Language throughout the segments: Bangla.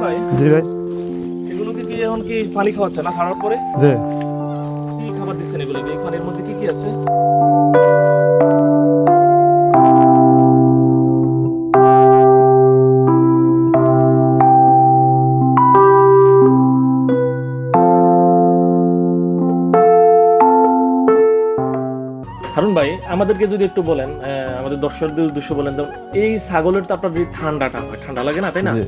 ভাই জি ভাই। এগুলোকে কি এখন কি পানি খাওয়াচ্ছে না ছাড়ার পরে? জি। কি খাবার দিচ্ছেন এগুলোকে? এই পানির মধ্যে কি কি আছে? হারুন ভাই আমাদেরকে যদি একটু বলেন, আমাদের দর্শকদের উদ্দেশ্য বলেন, যেমন এই ছাগলের তো আপনার যে ঠান্ডাটা হয়, ঠান্ডা লাগে না, তাই না? জি।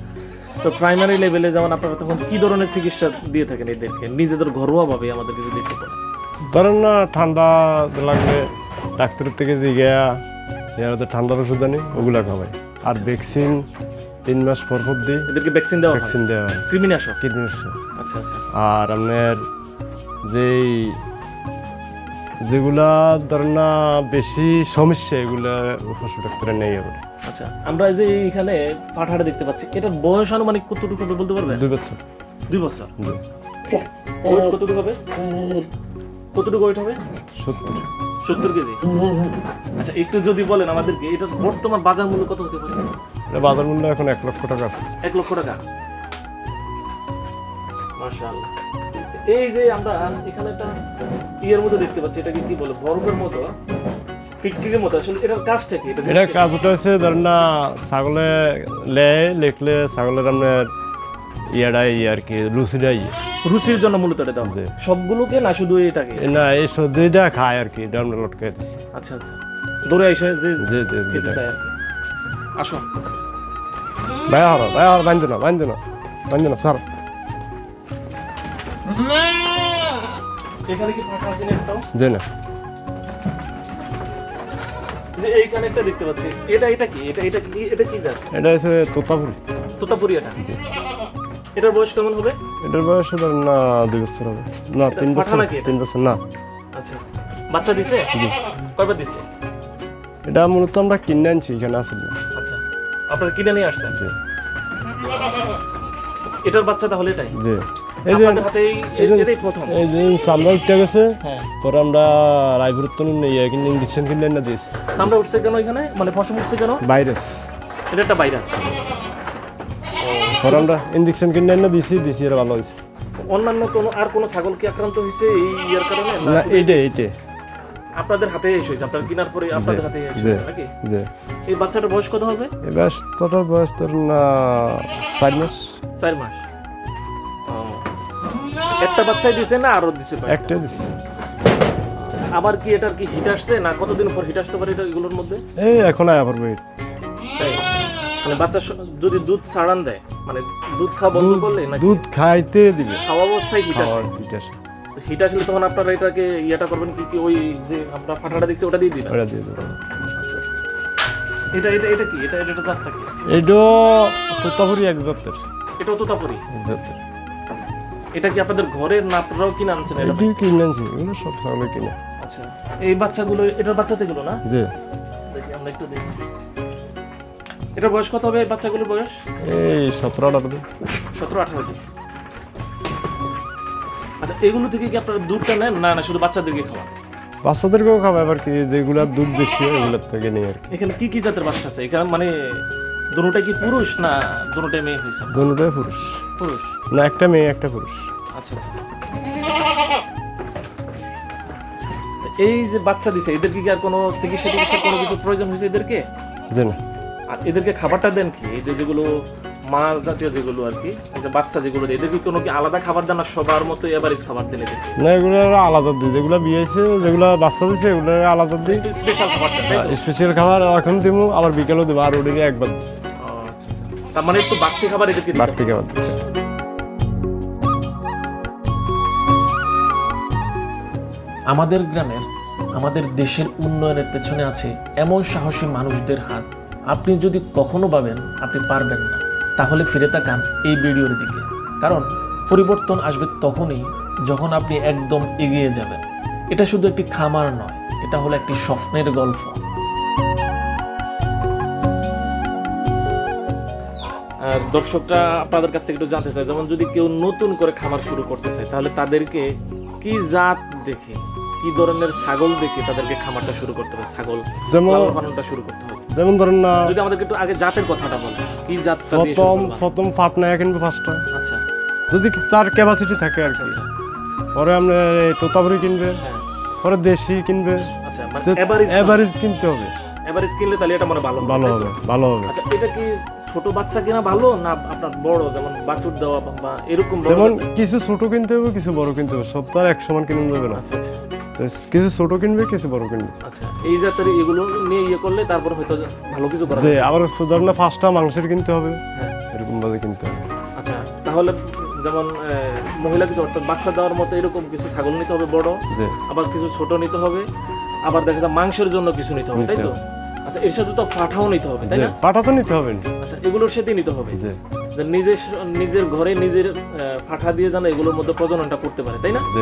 তো প্রাইমারি লেভেলে যেমন আপনারা তখন কি ধরনের চিকিৎসা দিয়ে থাকেন এদেরকে, নিজেদের ঘরোয়া ভাবে আমাদেরকে যদি একটু বলেন। ধরেন না ঠান্ডা লাগলে ডাক্তারের থেকে জিগেয়া তো ঠান্ডার ওষুধ আনি ওগুলা খাওয়াই। আর ভ্যাকসিন 3 মাস পর পর দিই। এদেরকে ভ্যাকসিন দেওয়া হয়? ভ্যাকসিন দেওয়া হয় কৃমিনাশক? কীটনাশক। আচ্ছা আচ্ছা। আর আপনার যেগুলা ধরেন না বেশি সমস্যা এগুলা পশু ডাক্তারে নেই হবে। আচ্ছা, আমরা যে এখানে পাঠাটা দেখতে পাচ্ছি, এটার বয়স আনুমানিক কতটুকু হবে বলতে পারবেন? 2 বছর। 2 বছর। জি। ওয়েট কতটুকু হবে? কতটুকু ওয়েট হবে? 70 কেজি। আচ্ছা, একটু যদি বলেন আমাদেরকে এটার বর্তমান বাজার মূল্য কত হতে পারে? এটা বাজার মূল্য এখন 1 লক্ষ টাকা আছে। 1 লক্ষ টাকা। মাশাআল্লাহ। এই যে আমরা এখানে একটা ইয়ের মতো দেখতে পাচ্ছি, এটাকে কি বলে, বরফের মতো, ফিটকিরির মতো, আসলে এটার কাজটা কি? এটা কাজটা হচ্ছে ধরেন না ছাগলে লেখলে ছাগলের আপনার ইয়াটাই আর কি রুচিটাই রুচির জন্য মূলত এটা দাও। জি। সবগুলোকে না শুধু এটাকে? না এই সবজিটা খায় আর কি, এটা আমরা লটকাই দিচ্ছি। আচ্ছা আচ্ছা, দৌড়ে এসে যে জি জি খেতে চায় আর কি। আসো ভাই আর বান্ধ না স্যার। এখানে কি ফাঁকা আছে না একটাও? জি না। যে এইখানে একটা দেখতে পাচ্ছি, এটা কি? এটা কি জাত? এটা হচ্ছে তোতাপুরি। তোতাপুরি এটা? এটার বয়স কেমন হবে? এটার বয়স ধরেন না 2 বছর হবে। না 3 এটা পাঠা বছর। নাকি এটা? 3 বছর না। আচ্ছা, বাচ্চা দিছে? জি। কয়বার দিছে? এটা মূলত আমরা কিনে আনছি, এখানে আসেন না। আচ্ছা, আপনারা কিনে নিয়ে আসছেন? জি। এটার বাচ্চা তাহলে এটাই? জি। এই যে আপনাদের হাতে এটাই প্রথম? এই যে চামড়া উঠে গেছে, হ্যাঁ। পরে আমরা রায়পুরের তো নিয়ে কিন্তু ইঞ্জেকশন কিনে না দিয়েছি। চামড়া উঠছে কেন এখানে, মানে পশম উঠছে কেন? ভাইরাস। এটা একটা ভাইরাস। পরে আমরা ইঞ্জেকশন কিনে না দিয়েছি এর ভালো হয়েছে। অন্যান্য কোনো ছাগল কি আক্রান্ত হয়েছে এই ইয়ার কারণে? না এইটা আপনাদের হাতে এসেছে, আপনারা কেনার পরে আপনাদের হাতে এসেছে নাকি? জি। এই বাচ্চাটার বয়স কত হবে? এবার তোটার বয়স ধরুন না 4 মাস। 4 মাস। একটা বাচ্চাই দিছে না আরো দিছে? একটা দিচ্ছে। আবার কি এটার কি হিট আসছে না কতদিন পর হিট আসতে পারে এটা এগুলোর মধ্যে? এই এখন আয়া পারবে। তাই মানে বাচ্চা যদি দুধ ছাড়ান দেয়, মানে দুধ খাওয়া বন্ধ করলে না দুধ খাইতে দিবে, খাওয়া অবস্থায় হিট আসে? খাওয়ার ঠিক আছে। তো হিট আসলে তখন আপনারা এটাকে ইয়াটা করবেন কি ওই যে আমরা ফাটাটা দেখছি ওটা দিয়ে দিবেন? ওটা দিয়ে দেবো। আচ্ছা, এটা কি? এটা জাতটা কি? এইটা তোতাপুরি এক জাতের। এটাও তোতাপুরি এক জাতের। এটা কি আপনাদের ঘরের না আপনারাও কিনে আনছেন এটা? এটি কিনে আনছি, এগুলো সব ছাগলে কিনে। আচ্ছা, এই বাচ্চাগুলো এটার বাচ্চাতে গুলো না? জি। দেখি আমরা একটু দেখি এটার বয়স কত হবে? এই বাচ্চাগুলোর বয়স এই 17-18 দিন। 17-18 দিন। আচ্ছা, এগুলো থেকে কি আপনারা দুধটা নেন না শুধু বাচ্চাদেরকে খাওয়ান? বাচ্চাদেরকেও খাবে, আবার কি যেগুলা দুধ বেশি হয় ওগুলোর থেকে নিয়ে আর কি। এখানে কি জাতের বাচ্চা আছে এখানে, মানে দুটোটাই কি পুরুষ না দুটোটাই মেয়ে হয়েছে? দুটোটাই পুরুষ। পুরুষ না, একটা মেয়ে একটা পুরুষ। আচ্ছা আচ্ছা। এই যে বাচ্চা দিছে এদেরকে কি আর কোনো চিকিৎসা কোনো কিছু প্রয়োজন হয়েছে এদেরকে? জি না। আর এদেরকে খাবারটা দেন কি? এই যে যেগুলো মাছ জাতীয় যেগুলো আর কি, এই যে বাচ্চা যেগুলো দেয়, এদেরকে কোনো কি আলাদা খাবার দেন না সবার মতো এভারেজ খাবার দেন এদের? না, এগুলো আলাদা দিই, যেগুলো বিয়েছে যেগুলো বাচ্চা দিচ্ছে এগুলো আলাদা দিই। একটু স্পেশাল খাবার দেন তাই তো? স্পেশাল খাবার এখন দিব, আবার বিকেলেও দেবো, আর ওদিকে একবার ও, আচ্ছা আচ্ছা। তার মানে একটু বাড়তি খাবার এদেরকে দিতে বাড়তি খাবার দিই। আমাদের গ্রামের, আমাদের দেশের উন্নয়নের পেছনে আছে এমন সাহসী মানুষদের হাত। আপনি যদি কখনো ভাবেন আপনি পারবেন না, তাহলে ফিরে তাকান এই ভিডিওর দিকে, কারণ পরিবর্তন আসবে তখনই যখন আপনি একদম এগিয়ে যাবেন। এটা শুধু একটি খামার নয়, এটা হলো একটি স্বপ্নের গল্প। দর্শকরা আপনাদের কাছ থেকে একটু জানতে চায়, যেমন যদি কেউ নতুন করে খামার শুরু করতে চায় তাহলে তাদেরকে কি জাত দেখে, কি ধরনের ছাগল দেখে তাদেরকে খামারটা শুরু করতে হবে, ছাগল যেমন লালন পালনটা শুরু করতে হবে? যেমন ধরেন না, যদি আমাদেরকে একটু আগে জাতের কথাটা বলেন, কি জাতটা দিয়ে শুরু করবা? প্রথম পাটনায় কিনবে 5টা, আচ্ছা যদি তার ক্যাপাসিটি থাকে আর কি। আচ্ছা পরে আপনার এই তোতাপুরি কিনবে, হ্যাঁ পরে দেশি কিনবে, আচ্ছা, মানে এভারেজ এভারেজ কিনতে হবে, এভারেজ কিনলে তাহলে এটা মনে ভালো হবে, ভালো তাই হবে, তো? ভালো হবে। আচ্ছা, এটা কি ছোট বাচ্চা কিনা ভালো না আপনার বড়, যেমন বাছুর দেওয়া বা এরকম বড় যেমন জাতের? কিছু ছোট কিনতে হবে, কিছু বড় কিনতে হবে, সব তো আর এক সমান কিনে যাবে না। আচ্ছা আচ্ছা তো কিছু ছোট কিনবে, কিছু বড় কিনবে। আচ্ছা, এই জাতের এগুলো নিয়ে ইয়ে করলে তারপর হয়তো ভালো কিছু করা যে যাবে। আবার ধরেন না 5টা মাংসের কিনতে হবে, হ্যাঁ এরকম ভাবে কিনতে হবে। আচ্ছা, তাহলে যেমন মহিলা কিছু অর্থাৎ বাচ্চা দেওয়ার মতো এরকম কিছু ছাগল নিতে হবে বড়, যে আবার কিছু ছোট নিতে হবে, আবার দেখা যায় মাংসের জন্য কিছু নিতে হবে, তাই তো? আচ্ছা, এর সাথে তো পাঠাও নিতে হবে, তাই যে না? পাঠা তো নিতে হবে না। আচ্ছা, এগুলোর সাথে নিতে হবে যে যে নিজের ঘরে নিজের পাঠা দিয়ে যেন এগুলোর মধ্যে প্রজননটা করতে পারে, তাই না? যে